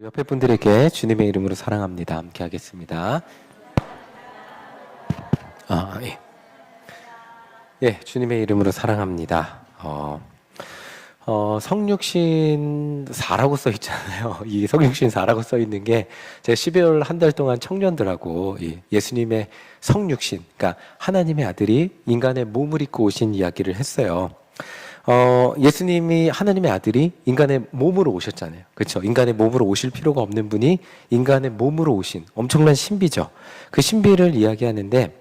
옆에 분들에게 주님의 이름으로 사랑합니다. 함께 하겠습니다. 예. 예, 주님의 이름으로 사랑합니다. 성육신 4라고 써 있잖아요. 이 성육신 4라고 써 있는 게 제가 12월 한 달 동안 청년들하고 예수님의 성육신, 그러니까 하나님의 아들이 인간의 몸을 입고 오신 이야기를 했어요. 예수님이 하나님의 아들이 인간의 몸으로 오셨잖아요. 그렇죠? 인간의 몸으로 오실 필요가 없는 분이 인간의 몸으로 오신 엄청난 신비죠. 그 신비를 이야기하는데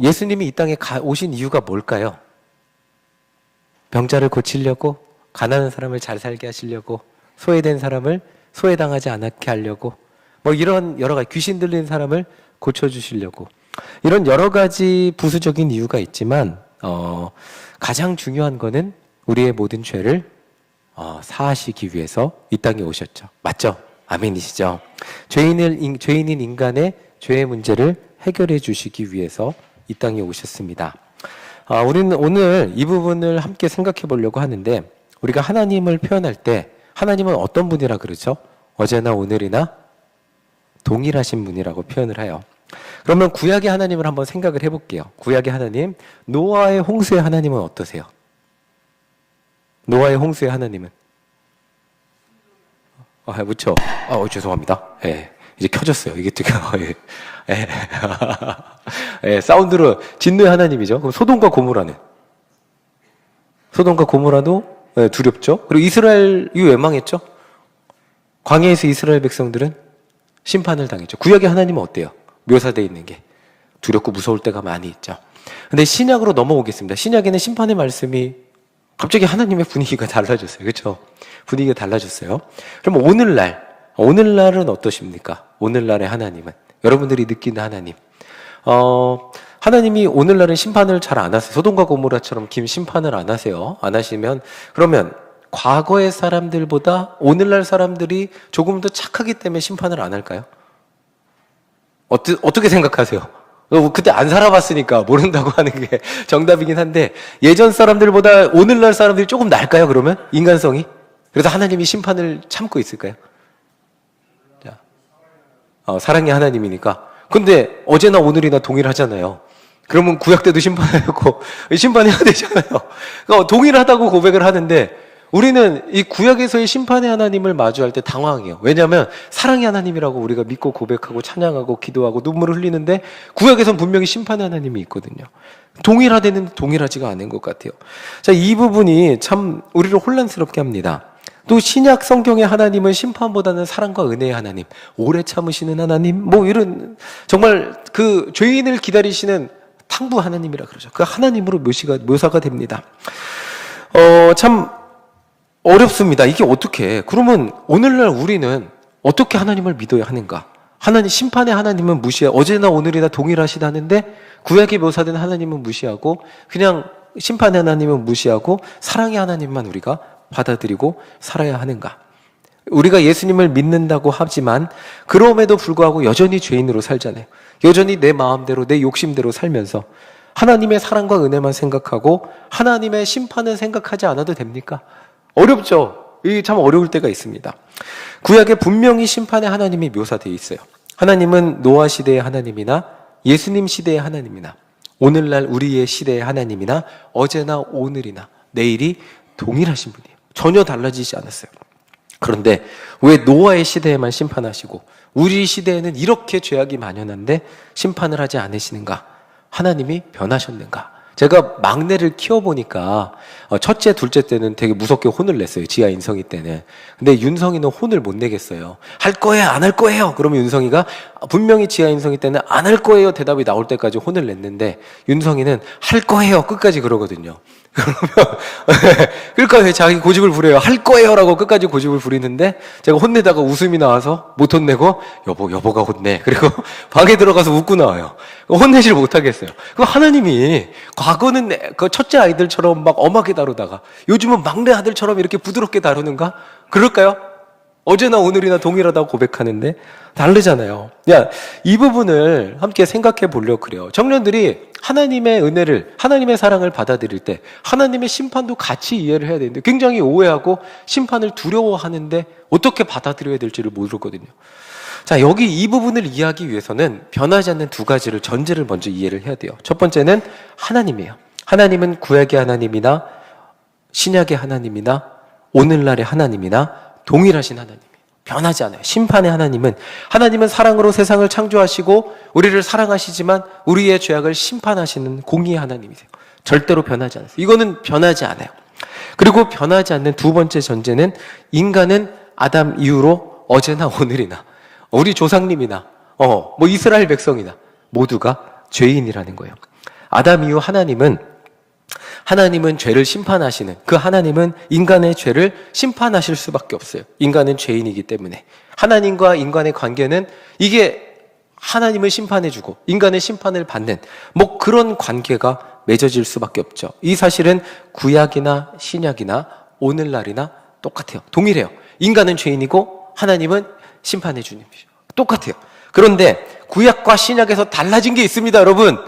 예수님이 이 땅에 오신 이유가 뭘까요? 병자를 고치려고, 가난한 사람을 잘 살게 하시려고, 소외된 사람을 소외당하지 않게 하려고, 뭐 이런 여러 가지 귀신 들린 사람을 고쳐주시려고, 이런 여러 가지 부수적인 이유가 있지만 가장 중요한 거는 우리의 모든 죄를 사하시기 위해서 이 땅에 오셨죠. 맞죠? 아멘이시죠? 죄인인 인간의 죄의 문제를 해결해 주시기 위해서 이 땅에 오셨습니다. 우리는 오늘 이 부분을 함께 생각해 보려고 하는데, 우리가 하나님을 표현할 때 하나님은 어떤 분이라 그러죠? 어제나 오늘이나 동일하신 분이라고 표현을 해요. 그러면 구약의 하나님을 한번 생각을 해볼게요. 구약의 하나님, 노아의 홍수의 하나님은 어떠세요? 노아의 홍수의 하나님은? 그렇죠. 죄송합니다. 예, 이제 켜졌어요. 이게 지금 사운드로 진노의 하나님이죠. 그럼 소돔과 고모라는? 소돔과 고모라도 두렵죠. 그리고 이스라엘이 왜 망했죠? 광야에서 이스라엘 백성들은 심판을 당했죠. 구약의 하나님은 어때요? 묘사되어 있는 게 두렵고 무서울 때가 많이 있죠. 근데 신약으로 넘어오겠습니다. 신약에는 심판의 말씀이 갑자기 하나님의 분위기가 달라졌어요. 그렇죠? 분위기가 달라졌어요. 그럼 오늘날은 어떠십니까? 오늘날의 하나님은, 여러분들이 느끼는 하나님, 하나님이 오늘날은 심판을 잘 안 하세요. 소돔과 고모라처럼 긴 심판을 안 하세요. 안 하시면, 그러면 과거의 사람들보다 오늘날 사람들이 조금 더 착하기 때문에 심판을 안 할까요? 어떻게 생각하세요? 그때 안 살아봤으니까 모른다고 하는 게 정답이긴 한데, 예전 사람들보다 오늘날 사람들이 조금 나을까요, 그러면? 인간성이? 그래서 하나님이 심판을 참고 있을까요? 자, 사랑의 하나님이니까. 근데 어제나 오늘이나 동일하잖아요. 그러면 구약 때도 심판하고 심판해야 되잖아요. 그러니까 동일하다고 고백을 하는데, 우리는 이 구약에서의 심판의 하나님을 마주할 때 당황해요. 왜냐하면 사랑의 하나님이라고 우리가 믿고 고백하고 찬양하고 기도하고 눈물을 흘리는데, 구약에서는 분명히 심판의 하나님이 있거든요. 동일하대는 동일하지가 않은 것 같아요. 자, 이 부분이 참 우리를 혼란스럽게 합니다. 또 신약 성경의 하나님은 심판보다는 사랑과 은혜의 하나님, 오래 참으시는 하나님, 뭐 이런 정말 그 죄인을 기다리시는 탕부 하나님이라 그러죠. 그 하나님으로 묘사가 됩니다. 참 어렵습니다. 이게 어떻게? 그러면 오늘날 우리는 어떻게 하나님을 믿어야 하는가? 하나님, 심판의 하나님은 어제나 오늘이나 동일하시다는데 구약에 묘사된 하나님은 무시하고, 그냥 심판의 하나님은 무시하고 사랑의 하나님만 우리가 받아들이고 살아야 하는가? 우리가 예수님을 믿는다고 하지만 그럼에도 불구하고 여전히 죄인으로 살잖아요. 여전히 내 마음대로, 내 욕심대로 살면서 하나님의 사랑과 은혜만 생각하고 하나님의 심판은 생각하지 않아도 됩니까? 어렵죠. 이게 참 어려울 때가 있습니다. 구약에 분명히 심판의 하나님이 묘사되어 있어요. 하나님은 노아 시대의 하나님이나 예수님 시대의 하나님이나 오늘날 우리의 시대의 하나님이나 어제나 오늘이나 내일이 동일하신 분이에요. 전혀 달라지지 않았어요. 그런데 왜 노아의 시대에만 심판하시고 우리 시대에는 이렇게 죄악이 만연한데 심판을 하지 않으시는가? 하나님이 변하셨는가? 제가 막내를 키워보니까 첫째, 둘째 때는 되게 무섭게 혼을 냈어요. 지아 인성이 때는. 근데 윤성이는 혼을 못 내겠어요. 할 거예요? 안 할 거예요? 그러면 윤성이가 분명히 지아 인성이 때는 안 할 거예요 대답이 나올 때까지 혼을 냈는데, 윤성이는 할 거예요 끝까지 그러거든요. 그러면 그러니까 왜 자기 고집을 부려요? 할 거예요 라고 끝까지 고집을 부리는데, 제가 혼내다가 웃음이 나와서 못 혼내고 여보가 혼내. 그리고 방에 들어가서 웃고 나와요. 혼내질 못하겠어요. 그 하나님이 과거는 그 첫째 아이들처럼 막 엄하게 다루다가 요즘은 막내 아들처럼 이렇게 부드럽게 다루는가? 그럴까요? 어제나 오늘이나 동일하다고 고백하는데 다르잖아요. 이 부분을 함께 생각해 보려고 그래요. 청년들이 하나님의 은혜를, 하나님의 사랑을 받아들일 때 하나님의 심판도 같이 이해를 해야 되는데 굉장히 오해하고 심판을 두려워하는데 어떻게 받아들여야 될지를 모르거든요. 자, 여기 이 부분을 이해하기 위해서는 변하지 않는 두 가지를 전제를 먼저 이해를 해야 돼요. 첫 번째는 하나님이에요. 하나님은 구약의 하나님이나 신약의 하나님이나 오늘날의 하나님이나 동일하신 하나님이에요. 변하지 않아요. 심판의 하나님은 사랑으로 세상을 창조하시고 우리를 사랑하시지만 우리의 죄악을 심판하시는 공의의 하나님이세요. 절대로 변하지 않아요. 이거는 변하지 않아요. 그리고 변하지 않는 두 번째 전제는 인간은 아담 이후로 어제나 오늘이나 우리 조상님이나 이스라엘 백성이나 모두가 죄인이라는 거예요. 아담 이후 하나님은 죄를 심판하시는 그 하나님은 인간의 죄를 심판하실 수밖에 없어요. 인간은 죄인이기 때문에. 하나님과 인간의 관계는 이게 하나님을 심판해주고 인간의 심판을 받는 그런 관계가 맺어질 수밖에 없죠. 이 사실은 구약이나 신약이나 오늘날이나 똑같아요. 동일해요. 인간은 죄인이고 하나님은 심판해 주님이죠. 똑같아요. 그런데 구약과 신약에서 달라진 게 있습니다, 여러분.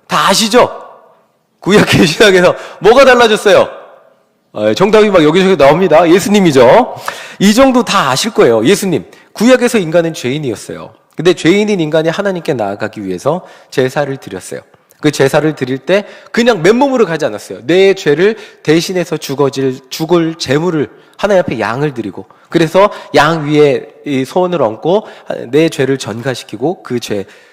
다 아시죠? 구약과 신약에서 뭐가 달라졌어요? 정답이 막 여기저기 나옵니다. 예수님이죠. 이 정도 다 아실 거예요. 예수님. 구약에서 인간은 죄인이었어요. 근데 죄인인 인간이 하나님께 나아가기 위해서 제사를 드렸어요. 그 제사를 드릴 때 그냥 맨몸으로 가지 않았어요. 내 죄를 대신해서 죽을 제물을 하나님 앞에 양을 드리고 그래서 양 위에 이 소원을 얹고 내 죄를 전가시키고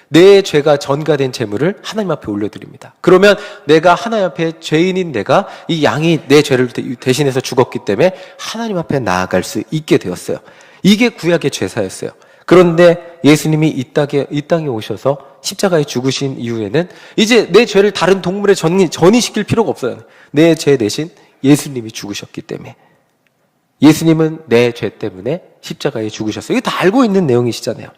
내 죄가 전가된 제물을 하나님 앞에 올려드립니다. 그러면 내가 하나님 앞에 죄인인 내가 이 양이 내 죄를 대신해서 죽었기 때문에 하나님 앞에 나아갈 수 있게 되었어요. 이게 구약의 제사였어요. 그런데 예수님이 이 땅에 오셔서 십자가에 죽으신 이후에는 이제 내 죄를 다른 동물에 전이시킬 필요가 없어요. 내 죄 대신 예수님이 죽으셨기 때문에. 예수님은 내 죄 때문에 십자가에 죽으셨어요. 이거 다 알고 있는 내용이시잖아요.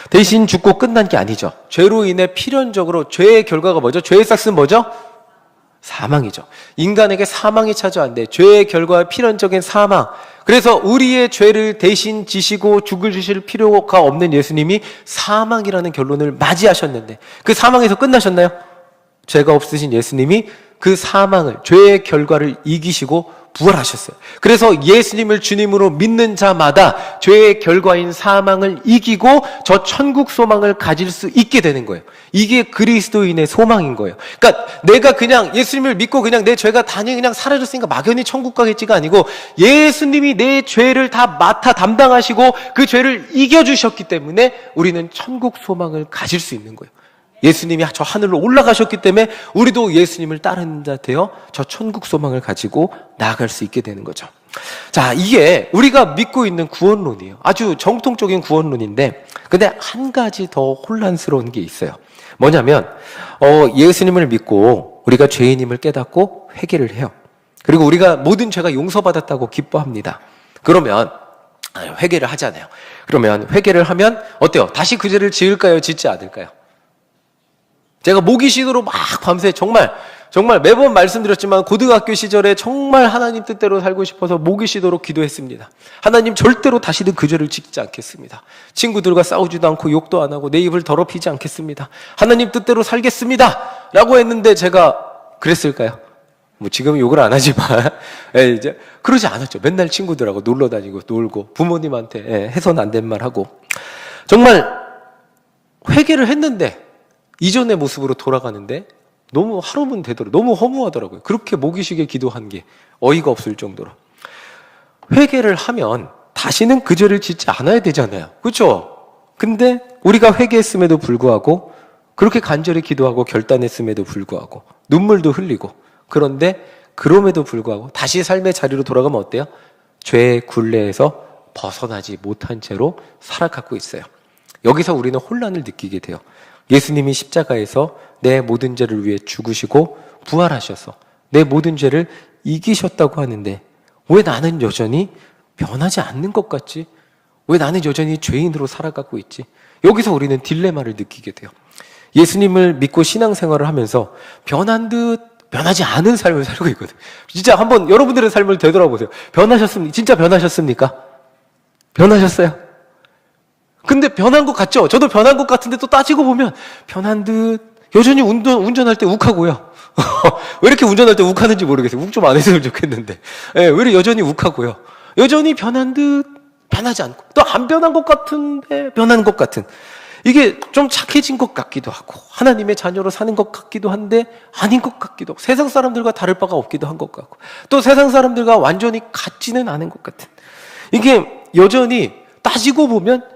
대신 죽고 끝난 게 아니죠. 죄로 인해 필연적으로 죄의 결과가 뭐죠? 죄의 싹은 뭐죠? 사망이죠. 인간에게 사망이 찾아왔는데 죄의 결과 필연적인 사망. 그래서 우리의 죄를 대신 지시고 죽으실 필요가 없는 예수님이 사망이라는 결론을 맞이하셨는데 그 사망에서 끝나셨나요? 죄가 없으신 예수님이 그 사망을, 죄의 결과를 이기시고 부활하셨어요. 그래서 예수님을 주님으로 믿는 자마다 죄의 결과인 사망을 이기고 저 천국 소망을 가질 수 있게 되는 거예요. 이게 그리스도인의 소망인 거예요. 그러니까 내가 그냥 예수님을 믿고 그냥 내 죄가 그냥 사라졌으니까 막연히 천국 가겠지가 아니고 예수님이 내 죄를 다 맡아 담당하시고 그 죄를 이겨주셨기 때문에 우리는 천국 소망을 가질 수 있는 거예요. 예수님이 저 하늘로 올라가셨기 때문에 우리도 예수님을 따르는 자 되어 저 천국 소망을 가지고 나아갈 수 있게 되는 거죠. 자, 이게 우리가 믿고 있는 구원론이에요. 아주 정통적인 구원론인데 근데 한 가지 더 혼란스러운 게 있어요. 뭐냐면 예수님을 믿고 우리가 죄인임을 깨닫고 회개를 해요. 그리고 우리가 모든 죄가 용서받았다고 기뻐합니다. 그러면 회개를 하잖아요. 그러면 회개를 하면 어때요? 다시 그 죄를 지을까요? 짓지 않을까요? 제가 모기시도로 막 밤새 정말 매번 말씀드렸지만 고등학교 시절에 정말 하나님 뜻대로 살고 싶어서 모기시도로 기도했습니다. 하나님 절대로 다시는 그 죄를 짓지 않겠습니다. 친구들과 싸우지도 않고 욕도 안 하고 내 입을 더럽히지 않겠습니다. 하나님 뜻대로 살겠습니다. 라고 했는데 제가 그랬을까요? 지금 욕을 안 하지만 이제 그러지 않았죠. 맨날 친구들하고 놀러 다니고 놀고 부모님한테 해선 안 된 말 하고 정말 회개를 했는데 이전의 모습으로 돌아가는데 너무 하루면 되더라고요. 너무 허무하더라고요. 그렇게 모기시게 기도한 게 어이가 없을 정도로. 회개를 하면 다시는 그 죄를 짓지 않아야 되잖아요. 그렇죠? 근데 우리가 회개했음에도 불구하고 그렇게 간절히 기도하고 결단했음에도 불구하고 눈물도 흘리고 그런데 그럼에도 불구하고 다시 삶의 자리로 돌아가면 어때요? 죄의 굴레에서 벗어나지 못한 채로 살아가고 있어요. 여기서 우리는 혼란을 느끼게 돼요. 예수님이 십자가에서 내 모든 죄를 위해 죽으시고 부활하셔서 내 모든 죄를 이기셨다고 하는데 왜 나는 여전히 변하지 않는 것 같지? 왜 나는 여전히 죄인으로 살아가고 있지? 여기서 우리는 딜레마를 느끼게 돼요. 예수님을 믿고 신앙생활을 하면서 변한 듯 변하지 않은 삶을 살고 있거든요. 진짜 한번 여러분들의 삶을 되돌아보세요. 변하셨습니까? 진짜 변하셨습니까? 변하셨어요? 근데 변한 것 같죠? 저도 변한 것 같은데 또 따지고 보면 변한 듯 여전히 운전할 때 욱하고요. 왜 이렇게 운전할 때 욱하는지 모르겠어요. 욱 좀 안 했으면 좋겠는데. 왜 이렇게 여전히 욱하고요. 여전히 변한 듯 변하지 않고, 또 안 변한 것 같은데 변한 것 같은, 이게 좀 착해진 것 같기도 하고 하나님의 자녀로 사는 것 같기도 한데 아닌 것 같기도 하고, 세상 사람들과 다를 바가 없기도 한 것 같고, 또 세상 사람들과 완전히 같지는 않은 것 같은, 이게 여전히 따지고 보면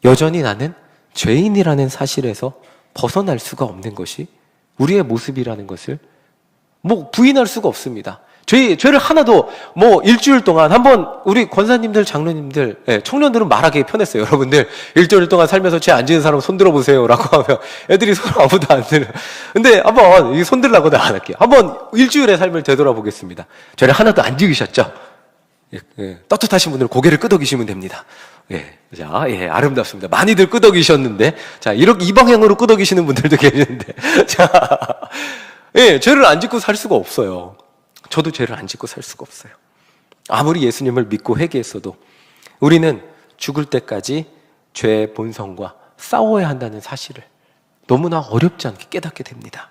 여전히 나는 죄인이라는 사실에서 벗어날 수가 없는 것이 우리의 모습이라는 것을 부인할 수가 없습니다. 죄를 하나도 일주일 동안 한번, 우리 권사님들, 장로님들, 청년들은 말하기 편했어요. 여러분들 일주일 동안 살면서 죄 안 지은 사람 손 들어보세요 라고 하면 애들이 손 아무도 안 들어요. 근데 한번 손 들라고는 안 할게요. 한번 일주일의 삶을 되돌아보겠습니다. 죄를 하나도 안 지으셨죠? 떳떳하신 분들은 고개를 끄덕이시면 됩니다. 자, 아름답습니다. 많이들 끄덕이셨는데, 자, 이 방향으로 끄덕이시는 분들도 계시는데, 자, 죄를 안 짓고 살 수가 없어요. 저도 죄를 안 짓고 살 수가 없어요. 아무리 예수님을 믿고 회개했어도 우리는 죽을 때까지 죄의 본성과 싸워야 한다는 사실을 너무나 어렵지 않게 깨닫게 됩니다.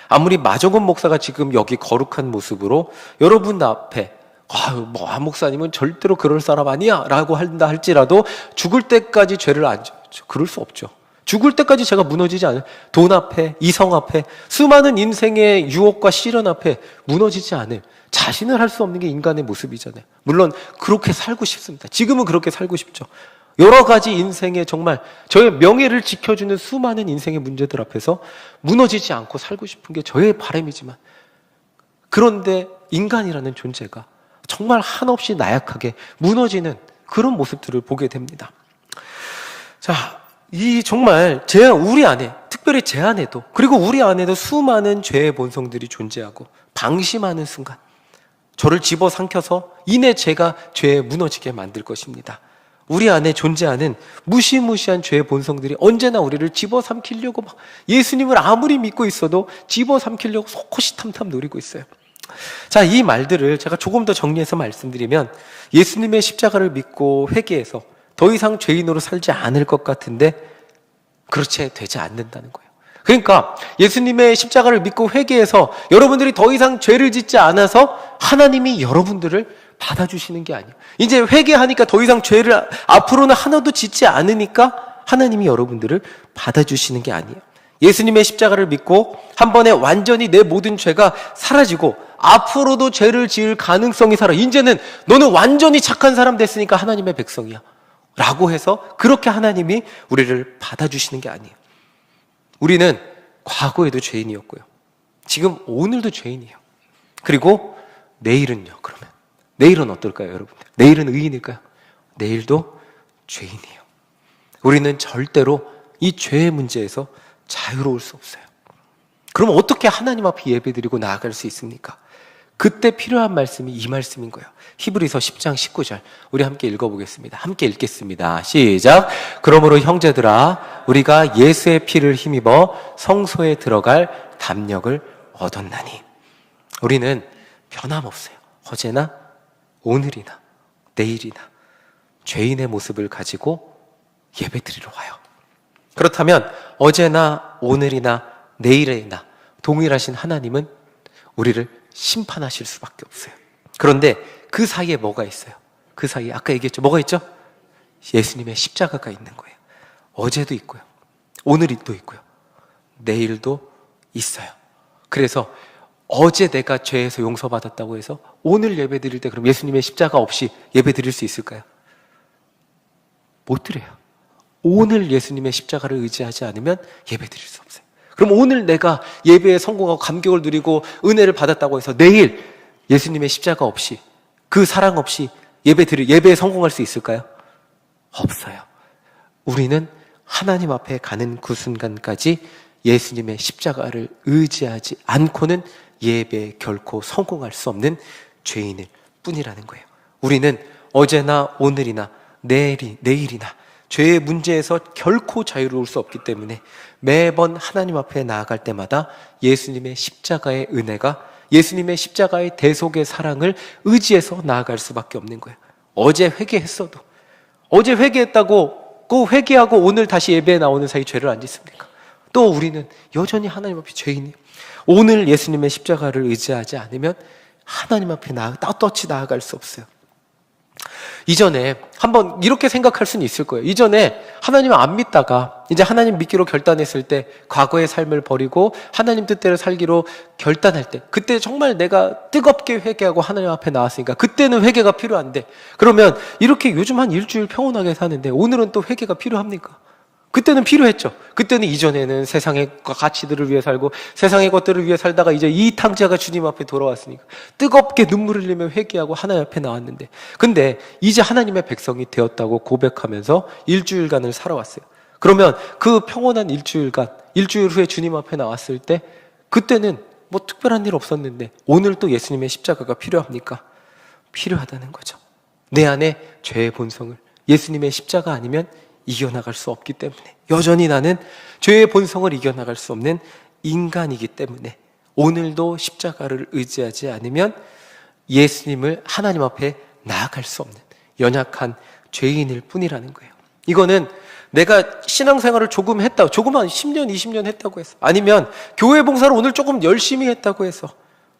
아무리 마정원 목사가 지금 여기 거룩한 모습으로 여러분 앞에 한 목사님은 절대로 그럴 사람 아니야 라고 한다 할지라도 죽을 때까지 죄를 안 져요. 그럴 수 없죠. 죽을 때까지 제가 무너지지 않아요. 돈 앞에, 이성 앞에, 수많은 인생의 유혹과 시련 앞에 무너지지 않을, 자신을 할 수 없는 게 인간의 모습이잖아요. 물론 그렇게 살고 싶습니다. 지금은 그렇게 살고 싶죠. 여러 가지 인생의 정말 저의 명예를 지켜주는 수많은 인생의 문제들 앞에서 무너지지 않고 살고 싶은 게 저의 바람이지만, 그런데 인간이라는 존재가 정말 한없이 나약하게 무너지는 그런 모습들을 보게 됩니다. 자, 정말 우리 안에, 특별히 제 안에도, 그리고 우리 안에도 수많은 죄의 본성들이 존재하고 방심하는 순간 저를 집어삼켜서 이내 제가 죄에 무너지게 만들 것입니다. 우리 안에 존재하는 무시무시한 죄의 본성들이 언제나 우리를 집어삼키려고 예수님을 아무리 믿고 있어도 집어삼키려고 호시탐탐 노리고 있어요. 자, 이 말들을 제가 조금 더 정리해서 말씀드리면, 예수님의 십자가를 믿고 회개해서 더 이상 죄인으로 살지 않을 것 같은데 그렇지 되지 않는다는 거예요. 그러니까 예수님의 십자가를 믿고 회개해서 여러분들이 더 이상 죄를 짓지 않아서 하나님이 여러분들을 받아주시는 게 아니에요. 이제 회개하니까 더 이상 죄를 앞으로는 하나도 짓지 않으니까 하나님이 여러분들을 받아주시는 게 아니에요. 예수님의 십자가를 믿고 한 번에 완전히 내 모든 죄가 사라지고 앞으로도 죄를 지을 가능성이 살아. 이제는 너는 완전히 착한 사람 됐으니까 하나님의 백성이야 라고 해서 그렇게 하나님이 우리를 받아주시는 게 아니에요. 우리는 과거에도 죄인이었고요, 지금 오늘도 죄인이에요. 그리고 내일은요, 그러면 내일은 어떨까요, 여러분들? 내일은 의인일까요? 내일도 죄인이에요. 우리는 절대로 이 죄의 문제에서 자유로울 수 없어요. 그럼 어떻게 하나님 앞에 예배드리고 나아갈 수 있습니까? 그때 필요한 말씀이 이 말씀인 거예요. 히브리서 10장 19절 우리 함께 읽어보겠습니다. 함께 읽겠습니다. 시작. 그러므로 형제들아, 우리가 예수의 피를 힘입어 성소에 들어갈 담력을 얻었나니. 우리는 변함없어요. 어제나 오늘이나 내일이나 죄인의 모습을 가지고 예배드리러 와요. 그렇다면 어제나 오늘이나 내일이나 동일하신 하나님은 우리를 심판하실 수밖에 없어요. 그런데 그 사이에 뭐가 있어요? 그 사이에 아까 얘기했죠. 뭐가 있죠? 예수님의 십자가가 있는 거예요. 어제도 있고요, 오늘도 있고요, 내일도 있어요. 그래서 어제 내가 죄에서 용서받았다고 해서 오늘 예배 드릴 때 그럼 예수님의 십자가 없이 예배 드릴 수 있을까요? 못 드려요. 오늘 예수님의 십자가를 의지하지 않으면 예배 드릴 수 없어요. 그럼 오늘 내가 예배에 성공하고 감격을 누리고 은혜를 받았다고 해서 내일 예수님의 십자가 없이, 그 사랑 없이 예배에 성공할 수 있을까요? 없어요. 우리는 하나님 앞에 가는 그 순간까지 예수님의 십자가를 의지하지 않고는 예배에 결코 성공할 수 없는 죄인일 뿐이라는 거예요. 우리는 어제나 오늘이나 내일이나 죄의 문제에서 결코 자유로울 수 없기 때문에 매번 하나님 앞에 나아갈 때마다 예수님의 십자가의 은혜가, 예수님의 십자가의 대속의 사랑을 의지해서 나아갈 수밖에 없는 거예요. 어제 회개했어도, 어제 회개했다고 그 회개하고 오늘 다시 예배에 나오는 사이 죄를 안 짓습니까? 또 우리는 여전히 하나님 앞에 죄인이에요. 오늘 예수님의 십자가를 의지하지 않으면 하나님 앞에 떳떳이 나아갈 수 없어요. 이전에 한번 이렇게 생각할 수는 있을 거예요. 이전에 하나님을 안 믿다가 이제 하나님 믿기로 결단했을 때, 과거의 삶을 버리고 하나님 뜻대로 살기로 결단할 때, 그때 정말 내가 뜨겁게 회개하고 하나님 앞에 나왔으니까 그때는 회개가 필요한데, 그러면 이렇게 요즘 한 일주일 평온하게 사는데 오늘은 또 회개가 필요합니까? 그때는 필요했죠. 그때는 이전에는 세상의 가치들을 위해 살고 세상의 것들을 위해 살다가 이제 이 탕자가 주님 앞에 돌아왔으니까 뜨겁게 눈물을 흘리며 회개하고 하나님 앞에 나왔는데, 근데 이제 하나님의 백성이 되었다고 고백하면서 일주일간을 살아왔어요. 그러면 그 평온한 일주일간, 일주일 후에 주님 앞에 나왔을 때 그때는 뭐 특별한 일 없었는데 오늘 또 예수님의 십자가가 필요합니까? 필요하다는 거죠. 내 안에 죄의 본성을 예수님의 십자가 아니면 이겨나갈 수 없기 때문에, 여전히 나는 죄의 본성을 이겨나갈 수 없는 인간이기 때문에 오늘도 십자가를 의지하지 않으면 예수님을 하나님 앞에 나아갈 수 없는 연약한 죄인일 뿐이라는 거예요. 이거는 내가 신앙생활을 조금 했다, 조금 한 10년, 20년 했다고 해서, 아니면 교회 봉사를 오늘 조금 열심히 했다고 해서,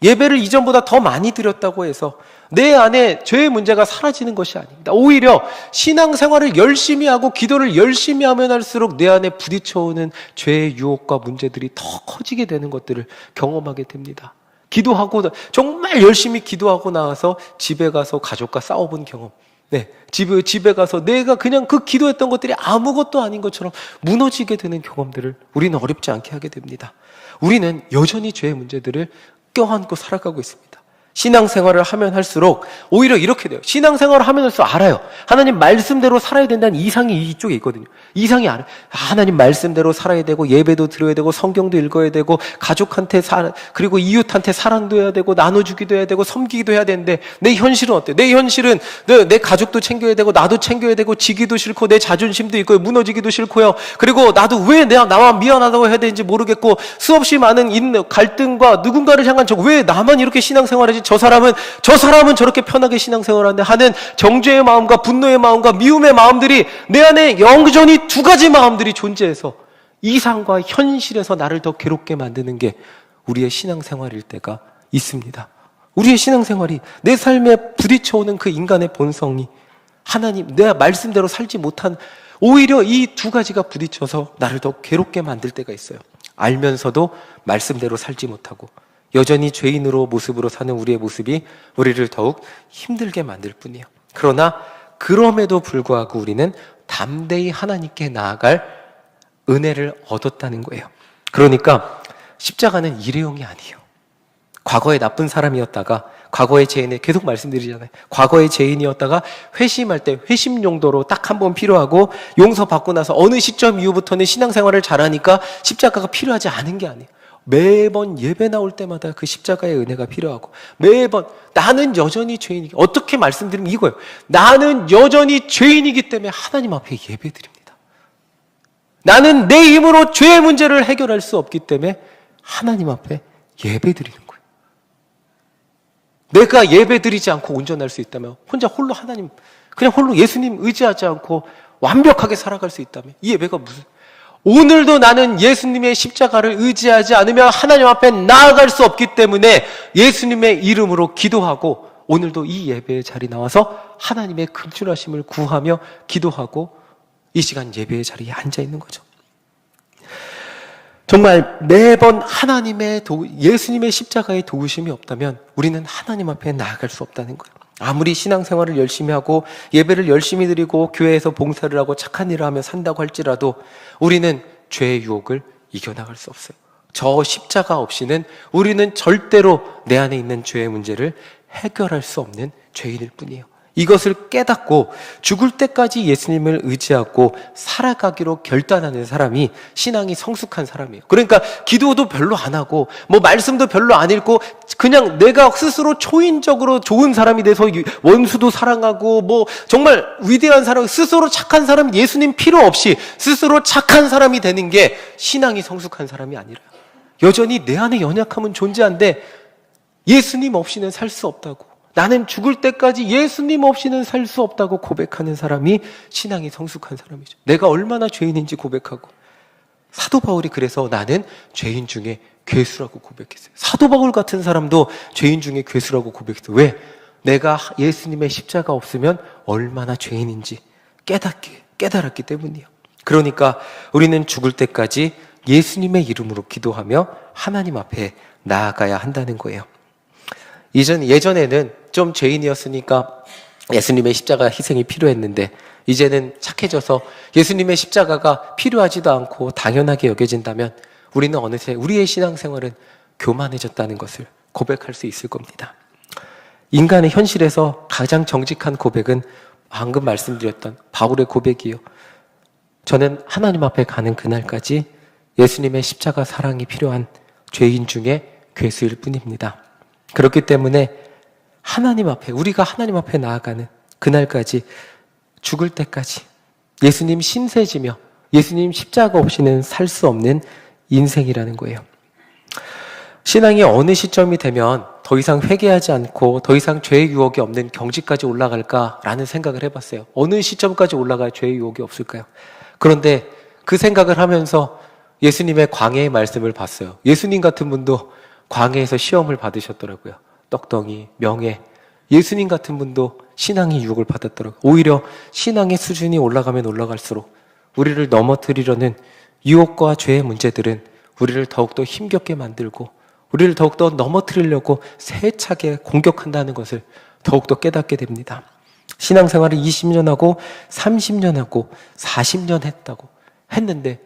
예배를 이전보다 더 많이 드렸다고 해서 내 안에 죄의 문제가 사라지는 것이 아닙니다. 오히려 신앙생활을 열심히 하고 기도를 열심히 하면 할수록 내 안에 부딪혀오는 죄의 유혹과 문제들이 더 커지게 되는 것들을 경험하게 됩니다. 기도하고 정말 열심히 기도하고 나와서 집에 가서 가족과 싸워본 경험, 집에 가서 내가 그냥 그 기도했던 것들이 아무것도 아닌 것처럼 무너지게 되는 경험들을 우리는 어렵지 않게 하게 됩니다. 우리는 여전히 죄의 문제들을 껴안고 살아가고 있습니다. 신앙생활을 하면 할수록 오히려 이렇게 돼요. 신앙생활을 하면 할수록 알아요. 하나님 말씀대로 살아야 된다는 이상이 이쪽에 있거든요. 이상이 알아요. 하나님 말씀대로 살아야 되고 예배도 드려야 되고 성경도 읽어야 되고 가족한테 그리고 이웃한테 사랑도 해야 되고 나눠주기도 해야 되고 섬기기도 해야 되는데, 내 현실은 어때요? 내 현실은 내 가족도 챙겨야 되고 나도 챙겨야 되고 지기도 싫고 내 자존심도 있고 무너지기도 싫고요. 그리고 나도 왜 나만 미안하다고 해야 되는지 모르겠고 수없이 많은 갈등과 누군가를 향한 왜 나만 이렇게 신앙생활하지? 저 사람은 저렇게 편하게 신앙생활하는데 하는 정죄의 마음과 분노의 마음과 미움의 마음들이 내 안에 영전히 두 가지 마음들이 존재해서 이상과 현실에서 나를 더 괴롭게 만드는 게 우리의 신앙생활일 때가 있습니다. 우리의 신앙생활이 내 삶에 부딪혀오는 그 인간의 본성이 하나님, 내 말씀대로 살지 못한, 오히려 이 두 가지가 부딪혀서 나를 더 괴롭게 만들 때가 있어요. 알면서도 말씀대로 살지 못하고 여전히 죄인으로 모습으로 사는 우리의 모습이 우리를 더욱 힘들게 만들 뿐이에요. 그러나 그럼에도 불구하고 우리는 담대히 하나님께 나아갈 은혜를 얻었다는 거예요. 그러니까 십자가는 일회용이 아니에요. 과거에 나쁜 사람이었다가, 과거의 죄인에 계속 말씀드리잖아요. 과거의 죄인이었다가 회심할 때 회심 용도로 딱 한 번 필요하고, 용서받고 나서 어느 시점 이후부터는 신앙생활을 잘하니까 십자가가 필요하지 않은 게 아니에요. 매번 예배 나올 때마다 그 십자가의 은혜가 필요하고, 매번 나는 여전히 죄인이기, 어떻게 말씀드리면 이거예요. 나는 여전히 죄인이기 때문에 하나님 앞에 예배드립니다. 나는 내 힘으로 죄의 문제를 해결할 수 없기 때문에 하나님 앞에 예배드리는 거예요. 내가 예배드리지 않고 온전할 수 있다면, 혼자 홀로 하나님, 그냥 홀로 예수님 의지하지 않고 완벽하게 살아갈 수 있다면, 이 예배가 무슨, 오늘도 나는 예수님의 십자가를 의지하지 않으면 하나님 앞에 나아갈 수 없기 때문에 예수님의 이름으로 기도하고, 오늘도 이 예배의 자리에 나와서 하나님의 긍휼하심을 구하며 기도하고 이 시간 예배의 자리에 앉아 있는 거죠. 정말 매번 예수님의 십자가의 도우심이 없다면 우리는 하나님 앞에 나아갈 수 없다는 거예요. 아무리 신앙생활을 열심히 하고 예배를 열심히 드리고 교회에서 봉사를 하고 착한 일을 하며 산다고 할지라도 우리는 죄의 유혹을 이겨나갈 수 없어요. 저 십자가 없이는 우리는 절대로 내 안에 있는 죄의 문제를 해결할 수 없는 죄인일 뿐이에요. 이것을 깨닫고 죽을 때까지 예수님을 의지하고 살아가기로 결단하는 사람이 신앙이 성숙한 사람이에요. 그러니까 기도도 별로 안 하고 말씀도 별로 안 읽고 그냥 내가 스스로 초인적으로 좋은 사람이 돼서 원수도 사랑하고 정말 위대한 사람, 스스로 착한 사람, 예수님 필요 없이 스스로 착한 사람이 되는 게 신앙이 성숙한 사람이 아니라, 여전히 내 안에 연약함은 존재한데 예수님 없이는 살 수 없다고, 나는 죽을 때까지 예수님 없이는 살 수 없다고 고백하는 사람이 신앙이 성숙한 사람이죠. 내가 얼마나 죄인인지 고백하고 사도 바울이 그래서 나는 죄인 중에 괴수라고 고백했어요. 사도 바울 같은 사람도 죄인 중에 괴수라고 고백했어요. 왜? 내가 예수님의 십자가 없으면 얼마나 죄인인지 깨달았기 때문이에요. 그러니까 우리는 죽을 때까지 예수님의 이름으로 기도하며 하나님 앞에 나아가야 한다는 거예요. 예전에는 좀 죄인이었으니까 예수님의 십자가 희생이 필요했는데 이제는 착해져서 예수님의 십자가가 필요하지도 않고 당연하게 여겨진다면 우리는 어느새 우리의 신앙생활은 교만해졌다는 것을 고백할 수 있을 겁니다. 인간의 현실에서 가장 정직한 고백은 방금 말씀드렸던 바울의 고백이에요. 저는 하나님 앞에 가는 그날까지 예수님의 십자가 사랑이 필요한 죄인 중에 괴수일 뿐입니다. 그렇기 때문에 우리가 하나님 앞에 나아가는 그날까지 죽을 때까지 예수님 신세지며 예수님 십자가 없이는 살 수 없는 인생이라는 거예요. 신앙이 어느 시점이 되면 더 이상 회개하지 않고 더 이상 죄의 유혹이 없는 경지까지 올라갈까라는 생각을 해봤어요. 어느 시점까지 올라가야 죄의 유혹이 없을까요? 그런데 그 생각을 하면서 예수님의 광야의 말씀을 봤어요. 예수님 같은 분도 광야에서 시험을 받으셨더라고요. 떡덩이, 명예. 예수님 같은 분도 신앙의 유혹을 받았더라고요. 오히려 신앙의 수준이 올라가면 올라갈수록 우리를 넘어뜨리려는 유혹과 죄의 문제들은 우리를 더욱더 힘겹게 만들고 우리를 더욱더 넘어뜨리려고 세차게 공격한다는 것을 더욱더 깨닫게 됩니다. 신앙생활을 20년 하고 30년 하고 40년 했는데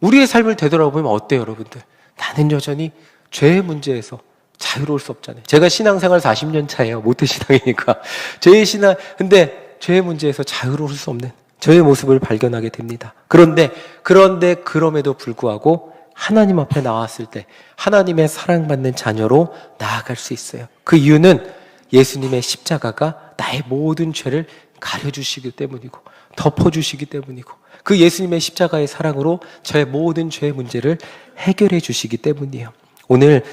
우리의 삶을 되돌아보면 어때요, 여러분들? 나는 여전히 죄의 문제에서 자유로울 수 없잖아요. 제가 신앙생활 40년 차예요. 모태신앙이니까. 근데 죄의 문제에서 자유로울 수 없는 저의 모습을 발견하게 됩니다. 그런데 그럼에도 불구하고 하나님 앞에 나왔을 때 하나님의 사랑받는 자녀로 나아갈 수 있어요. 그 이유는 예수님의 십자가가 나의 모든 죄를 가려주시기 때문이고 덮어주시기 때문이고 그 예수님의 십자가의 사랑으로 저의 모든 죄의 문제를 해결해 주시기 때문이에요. 오늘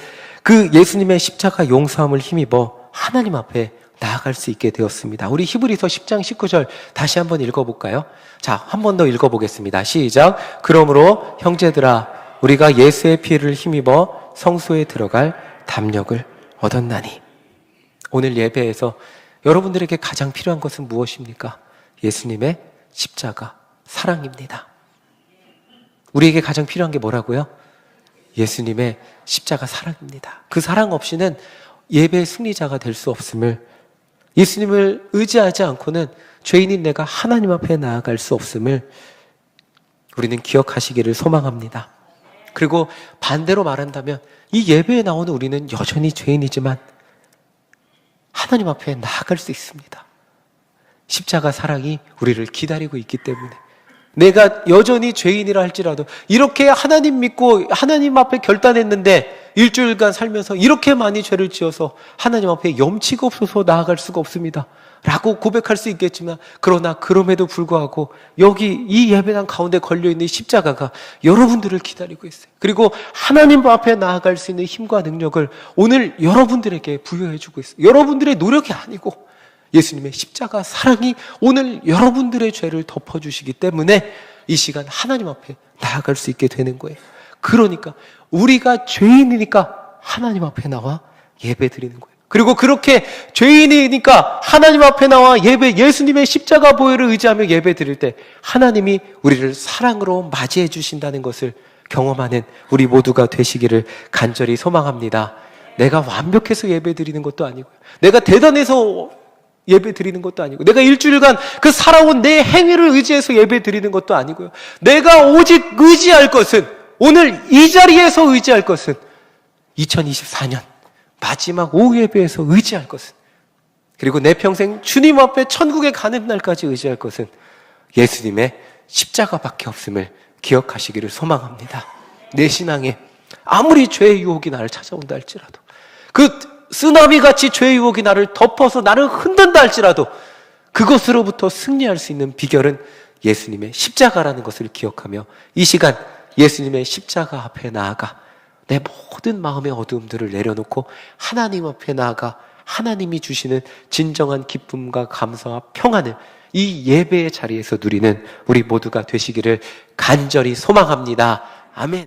그 예수님의 십자가 용서함을 힘입어 하나님 앞에 나아갈 수 있게 되었습니다. 우리 히브리서 10장 19절 다시 한번 읽어볼까요? 자, 한 번 더 읽어보겠습니다. 시작. 그러므로 형제들아 우리가 예수의 피를 힘입어 성소에 들어갈 담력을 얻었나니. 오늘 예배에서 여러분들에게 가장 필요한 것은 무엇입니까? 예수님의 십자가 사랑입니다. 우리에게 가장 필요한 게 뭐라고요? 예수님의 십자가 사랑입니다. 그 사랑 없이는 예배의 승리자가 될 수 없음을, 예수님을 의지하지 않고는 죄인인 내가 하나님 앞에 나아갈 수 없음을 우리는 기억하시기를 소망합니다. 그리고 반대로 말한다면 이 예배에 나오는 우리는 여전히 죄인이지만 하나님 앞에 나아갈 수 있습니다. 십자가 사랑이 우리를 기다리고 있기 때문에 내가 여전히 죄인이라 할지라도 이렇게 하나님 믿고 하나님 앞에 결단했는데 일주일간 살면서 이렇게 많이 죄를 지어서 하나님 앞에 염치가 없어서 나아갈 수가 없습니다 라고 고백할 수 있겠지만, 그러나 그럼에도 불구하고 여기 이 예배당 가운데 걸려있는 십자가가 여러분들을 기다리고 있어요. 그리고 하나님 앞에 나아갈 수 있는 힘과 능력을 오늘 여러분들에게 부여해주고 있어요. 여러분들의 노력이 아니고 예수님의 십자가 사랑이 오늘 여러분들의 죄를 덮어주시기 때문에 이 시간 하나님 앞에 나아갈 수 있게 되는 거예요. 그러니까 우리가 죄인이니까 하나님 앞에 나와 예배 드리는 거예요. 그리고 그렇게 죄인이니까 하나님 앞에 나와 예수님의 십자가 보혈을 의지하며 예배 드릴 때 하나님이 우리를 사랑으로 맞이해 주신다는 것을 경험하는 우리 모두가 되시기를 간절히 소망합니다. 내가 완벽해서 예배 드리는 것도 아니고요, 내가 대단해서 예배 드리는 것도 아니고, 내가 일주일간 그 살아온 내 행위를 의지해서 예배 드리는 것도 아니고요, 내가 오직 의지할 것은, 오늘 이 자리에서 의지할 것은 2024년 마지막 오후 예배에서 의지할 것은, 그리고 내 평생 주님 앞에 천국에 가는 날까지 의지할 것은 예수님의 십자가밖에 없음을 기억하시기를 소망합니다. 내 신앙에 아무리 죄의 유혹이 나를 찾아온다 할지라도, 그 쓰나미같이 죄의 유혹이 나를 덮어서 나를 흔든다 할지라도 그것으로부터 승리할 수 있는 비결은 예수님의 십자가라는 것을 기억하며 이 시간 예수님의 십자가 앞에 나아가 내 모든 마음의 어두움들을 내려놓고 하나님 앞에 나아가 하나님이 주시는 진정한 기쁨과 감사와 평안을 이 예배의 자리에서 누리는 우리 모두가 되시기를 간절히 소망합니다. 아멘.